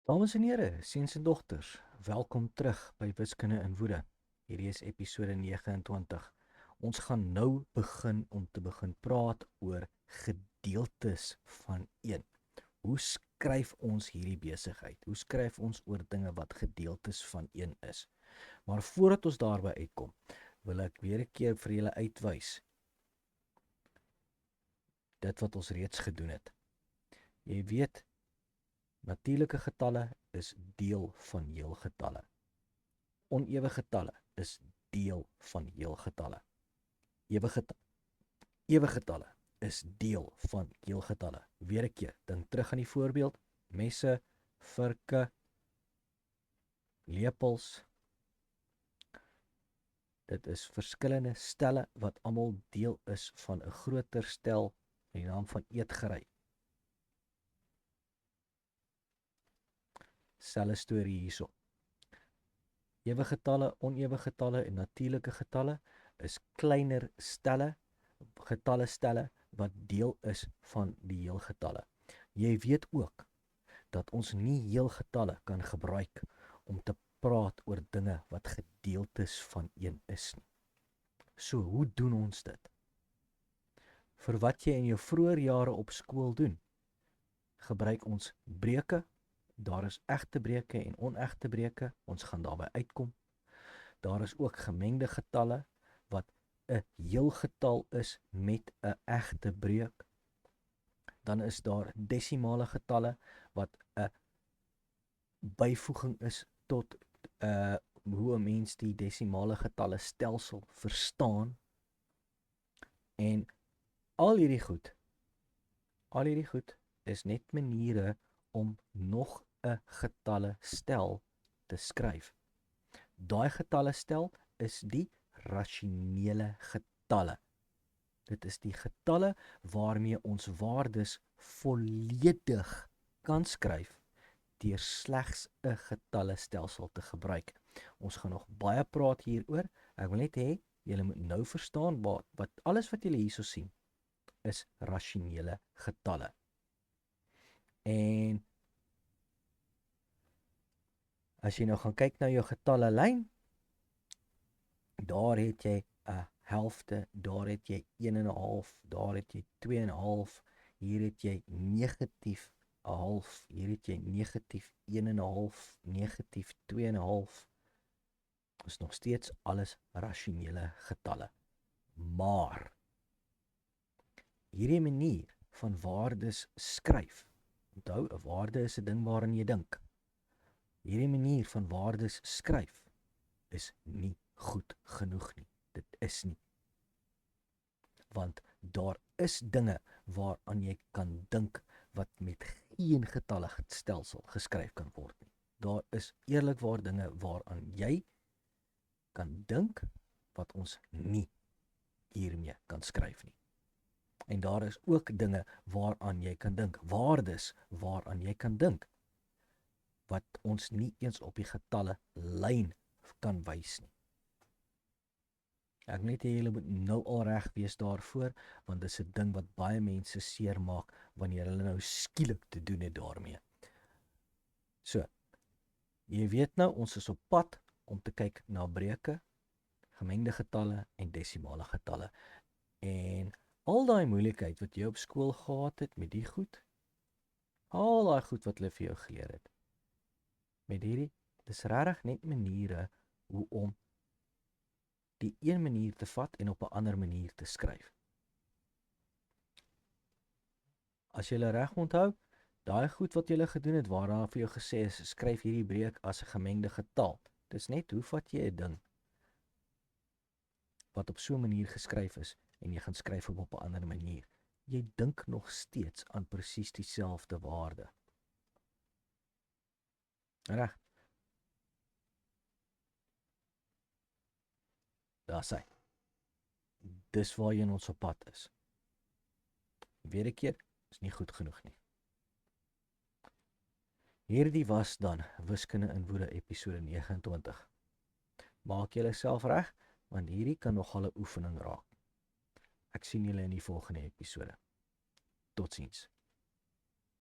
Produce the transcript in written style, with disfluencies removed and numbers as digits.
Dames en here, seuns en dogters, welkom terug by Wiskunde in Woede. Hierdie is episode 29. Ons gaan nou begin praat oor gedeeltes van 1. Hoe skryf ons hierdie besigheid? Hoe skryf ons oor dinge wat gedeeltes van 1 is? Maar voordat ons daarby uitkom, wil ek weer 'n keer vir julle uitwys dit wat ons reeds gedoen het. Jy weet, natuurlike getalle is deel van heelgetalle. Onewe getalle is deel van heelgetalle. Ewe getalle is deel van heelgetalle. Weer 'n keer, dink terug aan die voorbeeld: messe, vurke, lepels. Dit is verskillende stelle wat almal deel is van 'n groter stel met die naam van eetgerei. Selfe storie hierso. Ewe getalle, onewe getalle en natuurlike getalle is kleiner stelle, stelle wat deel is van die heelgetalle. Jy weet ook dat ons nie heelgetalle kan gebruik om te praat oor dinge wat gedeeltes van 1 is nie. So, hoe doen ons dit? Vir wat jy in jou vroeë jare op skool doen, gebruik ons breuke. Daar is egte breuke en onegte breuke. Ons gaan daarby uitkom. Daar is ook gemengde getalle wat 'n heelgetal is met 'n egte breuk. Dan is daar desimale getalle wat 'n byvoeging is tot hoe 'n mens die desimale getalle stelsel verstaan. En al hierdie goed is net maniere om nog 'n getalle stel te skryf. Daai getalle stel is die rasionele getalle. Dit is die getalle waarmee ons waardes volledig kan skryf deur slegs 'n getalle stelsel te gebruik. Ons gaan nog baie praat hieroor. Ek wil net hê julle moet nou verstaan wat alles wat julle hierso sien is rasionele getalle. En as jy nou gaan kyk na jou getalle lyn, daar het jy 'n helfte, daar het jy 1,5, daar het jy 2,5, hier het jy negatief 'n half, hier het jy negatief 1,5, negatief 2,5. Is nog steeds alles rasionele getalle. Maar hierdie manier van waardes skryf, onthou, 'n waarde is 'n ding waaraan jy dink. Hierdie manier van waardes skryf is nie goed genoeg nie. Dit is nie. Want daar is dinge waaraan jy kan dink wat met geen getalle stelsel geskryf kan word nie. Daar is eerlikwaar dinge waaraan jy kan dink wat ons nie hiermee kan skryf nie. En daar is ook dinge waaraan jy kan dink, waardes waaraan jy kan dink, wat ons nie eens op die getalle lyn kan wys nie. Ek net hê julle moet nou al reg wees daarvoor, want dis 'n ding wat baie mense seermaak wanneer hulle nou skielik te doen het daarmee. So, jy weet nou, ons is op pad om te kyk na breuke, gemengde getalle en desimale getalle. En al daai moeilikheid wat jy op skool gehad het met die goed, al daai goed wat hulle vir jou geleer het, met hierdie, dis regtig net maniere hoe om die een manier te vat en op 'n ander manier te skryf. As jy reg onthou, daai goed wat jy gedoen het, waar daar vir jou gesê is, skryf hierdie breuk as 'n gemengde getal. Dis net hoe vat jy 'n ding wat op so 'n manier geskryf is en jy gaan skryf hom op 'n ander manier. Jy dink nog steeds aan presies dieselfde waarde. Reg? Daar sê. Dis waar jy in ons op pad is. Weer 'n keer, is nie goed genoeg nie. Hierdie was dan Wiskunde in Woede episode 29. Maak julleself reg, want hierdie kan nogal 'n oefening raak. Ek sien julle in die volgende episode. Totsiens.